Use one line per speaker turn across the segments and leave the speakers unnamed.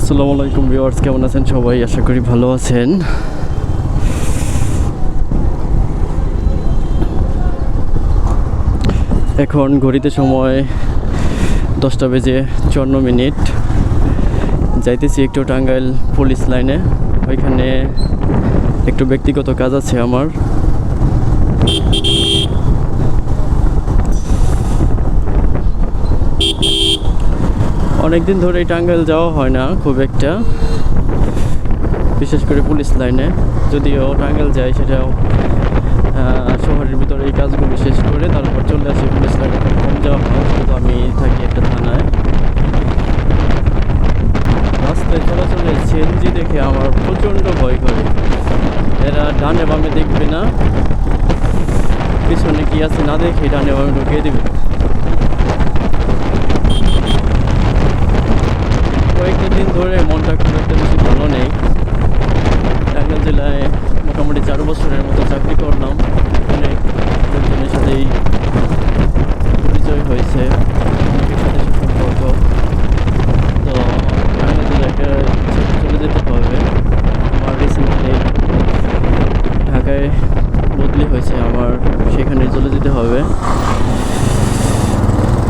আসসালামু আলাইকুম ভিউয়ার্স, কেমন আছেন সবাই? আশা করি ভালো আছেন। এখন ঘড়িতে সময় 10:54। যাইতেছি একটু টাঙ্গাইল পুলিশ লাইনে। ওইখানে একটু ব্যক্তিগত কাজ আছে আমার। অনেকদিন ধরে টাঙ্গাইল যাওয়া হয় না খুব একটা, বিশেষ করে পুলিশ লাইনে। যদিও টাঙ্গাইল যাই সেটাও শহরের ভিতরে এই কাজগুলো শেষ করে তারপর চলে আসি পুলিশ লাইনে। খুব কম যাওয়া হয়, কিন্তু আমি থাকি একটা থানায়। রাস্তায় চলাচলে সিএনজি দেখে আমার প্রচণ্ড ভয় করে। এরা ডানে বামে দেখবে না, পিছনে কি আছে না দেখে ডানে বামে ঢুকিয়ে দিবে। কয়েকটা দিন ধরে মনটা খুব একটা বেশি ভালো নেই। টাঙ্গাইল জেলায় মোটামুটি 4 বছরের মতো চাকরি করলাম। অনেক লোকজনের সাথেই পরিচয় হয়েছে, অনেকের সাথে সুসম্পর্ক। তো টাঙ্গাইল জেলাকে চলে যেতে হবে। আমার রিসেন্টলি ঢাকায় বদলি হয়েছে, আমার সেখানে চলে যেতে হবে।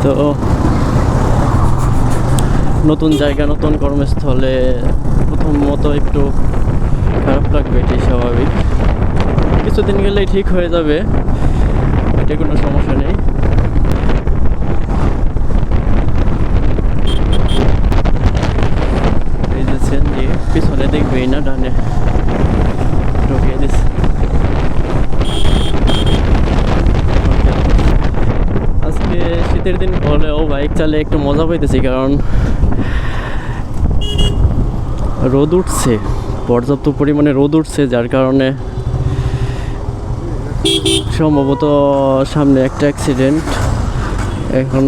তো নতুন জায়গা, নতুন কর্মস্থলে প্রথমত একটু খারাপ লাগবে, এটাই স্বাভাবিক। কিছুদিন গেলেই ঠিক হয়ে যাবে, এটা কোনো সমস্যা নেই। এই যে সিএনজি পিছনে দেখবেই না, ডানে ঢুকিয়ে দিচ্ছে। আজকে শীতের দিন হলেও বাইক চালিয়ে একটু মজা পাইতেছি, কারণ রোদ উঠছে, পর্যাপ্ত পরিমাণে রোদ উঠছে, যার কারণে সম্ভবত সামনে একটা অ্যাক্সিডেন্ট। এখন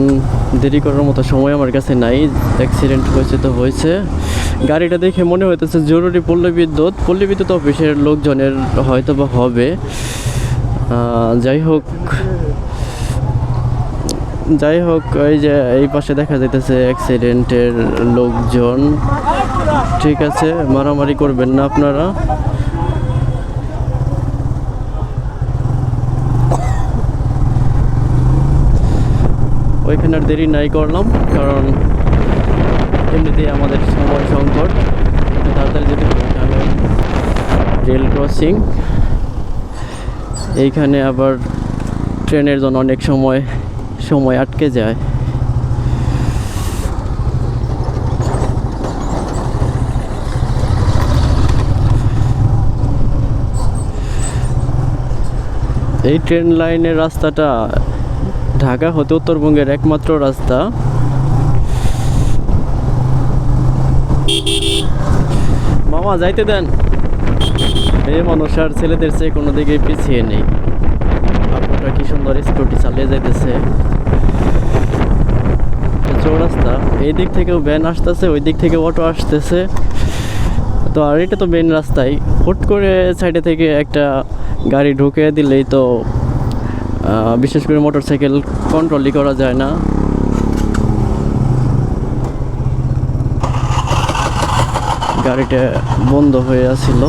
দেরি করার মতো সময় আমার কাছে নাই। অ্যাক্সিডেন্ট হয়েছে তো হয়েছে। গাড়িটা দেখে মনে হইতেছে জরুরি পল্লী বিদ্যুৎ অফিসের লোকজনের হয়তো বা হবে। যাই হোক, এই যে এই পাশে দেখা যাইতেছে অ্যাক্সিডেন্টের লোকজন। ঠিক আছে, মারামারি করবেন না আপনারা। ওইখানে আর দেরি নাই করলাম, কারণ এমনিতেই আমাদের সময় সংকট। তাড়াতাড়ি যেতে হবে। রেল ক্রসিং, এইখানে আবার ট্রেনের জন্য অনেক সময় আটকে যায়। এই ট্রেন লাইনের রাস্তাটা ঢাকা হতে উত্তরবঙ্গের একমাত্র রাস্তা। মামা যাইতে দেন। মেয়ে মানুষ আর ছেলেদের চেয়ে কোনো দিকে পিছিয়ে নেই। আপনারা কি সুন্দর স্কুটি চালিয়ে যাইতেছে। চৌরাস্তা, এই দিক থেকেও ভ্যান আসতেছে, ওই দিক থেকে অটো আসতেছে। তো আর এটা তো মেন রাস্তায়, হুট করে সাইডে থেকে একটা গাড়ি ঢুকে দিলেই তো বিশেষ করে মোটরসাইকেল কন্ট্রোলই করা যায় না। গাড়িটা বন্ধ হয়ে আছিল।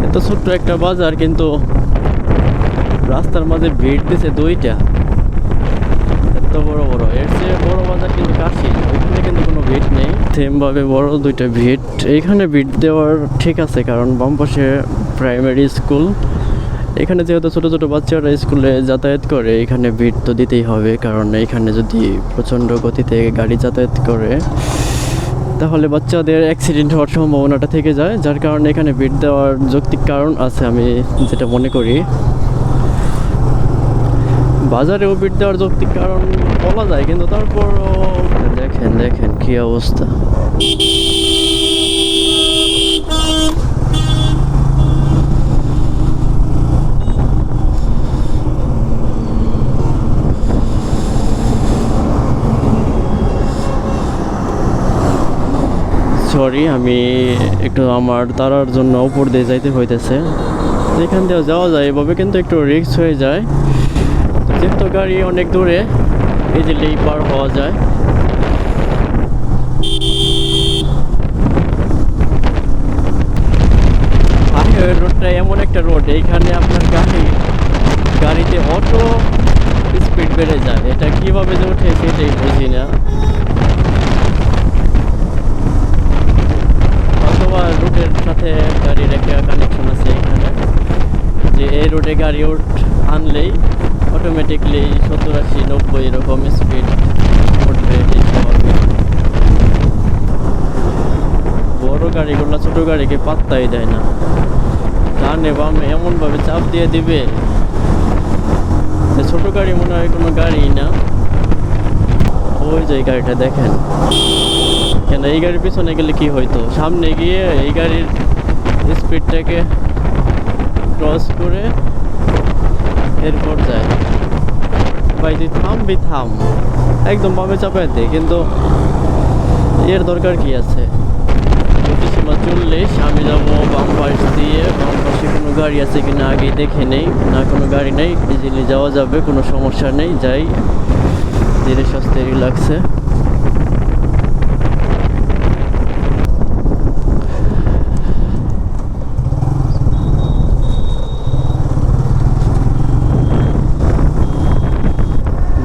এত ছোট্ট একটা বাজার, কিন্তু রাস্তার মাঝে ভিড় দিছে দুইটা, এত বড় বড়। এর চেয়ে বড় বাজার কিন্তু কাশি, ওইখানে কিন্তু কোনো ভিড় নেই। সেমভাবে বড় দুইটা ভিড়। এইখানে ভিড় দেওয়ার ঠিক আছে, কারণ বাম পাশে প্রাইমারি স্কুল। এখানে যেহেতু ছোটো ছোটো বাচ্চারা স্কুলে যাতায়াত করে, এখানে ভিড় তো দিতেই হবে। কারণ এইখানে যদি প্রচণ্ড গতিতে গাড়ি যাতায়াত করে, তাহলে বাচ্চাদের অ্যাক্সিডেন্ট হওয়ার সম্ভাবনাটা থেকে যায়। যার কারণে এখানে ভিড় দেওয়ার যৌক্তিক কারণ আছে, আমি যেটা মনে করি। বাজারেও ভিড় দেওয়ার যৌক্তিক কারণ বলা যায়, কিন্তু তারপরও দেখেন কি অবস্থা। সরি, আমি একটু আমার তারার জন্য উপর দিয়ে যাইতে হইতেছে। যেখান দিয়েও যাওয়া যায় এভাবে কিন্তু একটু রিস্ক হয়ে যায়। তো যেহেতু গাড়ি অনেক দূরে ইজিলি পার হওয়া যায়। হাইওয়ে রোডটা এমন একটা রোড, এইখানে আপনার গাড়িতে অটো স্পিড বেড়ে যায়, এটা কিভাবে যে ওঠে সেটাই বুঝি না। অথবা রুটের সাথে গাড়ির একটা কানেকশন আছে এখানে, যে এই রোডে গাড়ি আনলেই অটোমেটিকলি 70-80-90 এরকম স্পিড উঠবে, এটাই স্বাভাবিক। বড় গাড়িগুলো ছোট গাড়িকে পাত্তাই দেয় না, ডানে বামে এমনভাবে চাপ দিয়ে দিবে যে ছোট গাড়ি মনে হয় কোনো গাড়ি না। ওই যে গাড়িটা দেখেন, কেন এই গাড়ির পিছনে গেলে কি হইতো, সামনে গিয়ে এই গাড়ির স্পিডটাকে ক্রস করে এরপর যায়। ভাই তুই থামবি থাম, একদম বামে চাপায় দে, কিন্তু এর দরকার কি আছে? সীমা 40, আমি যাবো বাম পাশ দিয়ে। বাম পাশে কোনো গাড়ি আছে কিনা আগে দেখে নেই, না কোনো গাড়ি নেই, ইজিলি যাওয়া যাবে, কোনো সমস্যা নেই। যাই ধীরে সুস্থে রিল্যাক্সে।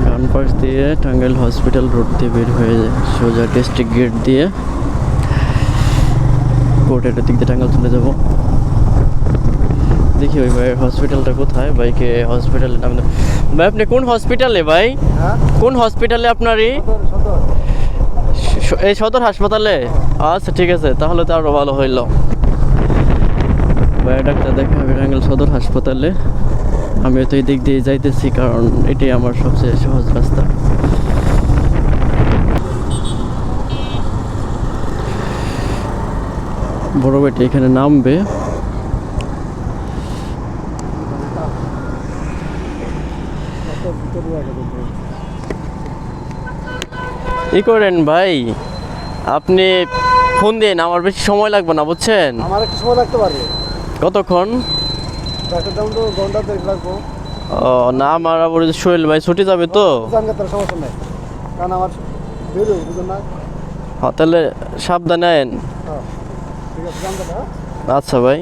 ডান পাশ দিয়ে টাঙ্গাইল হসপিটাল রোড দিয়ে বের হয়ে যায়, সোজা ডিস্ট্রিক্ট গেট দিয়ে কোর্টের দিক দিয়ে টাঙ্গাইল চলে যাব। দেখি ওই ভাইয়ের হসপিটালটা কোথায়, বাইকে হসপিটালে নাম। ভাই আপনি কোন হসপিটালে ভাই? কোন হসপিটালে আপনার? এই সদর হাসপাতালে? আচ্ছা ঠিক আছে, তাহলে তো আরো ভালো হইল। ভাই ডাক্তার দেখা হবে টাঙ্গাইল সদর হাসপাতালে। আমি তো এই দিক দিয়ে যাইতেছি, কারণ এটাই আমার সবচেয়ে সহজ রাস্তা। বড় বেটি এখানে নামবে। ই করেন ভাই, আপনি ফোন দিন, আমার বেশি সময় লাগবে না বুঝছেন।
আমার একটু সময় লাগতে পারে।
কতক্ষণ?
ডাক্তার দাম তো ঘন্টা দেড় লাগবো।
ও না, আমার আবার সোহেল ভাই ছুটি যাবে তো।
জানগা তার সমস্যা নাই, কারণ আমার বেরো বুঝুন না।
হ্যাঁ তাহলে সাবধানে আয়েন।
হ্যাঁ ঠিক আছে, জানগা।
আচ্ছা ভাই।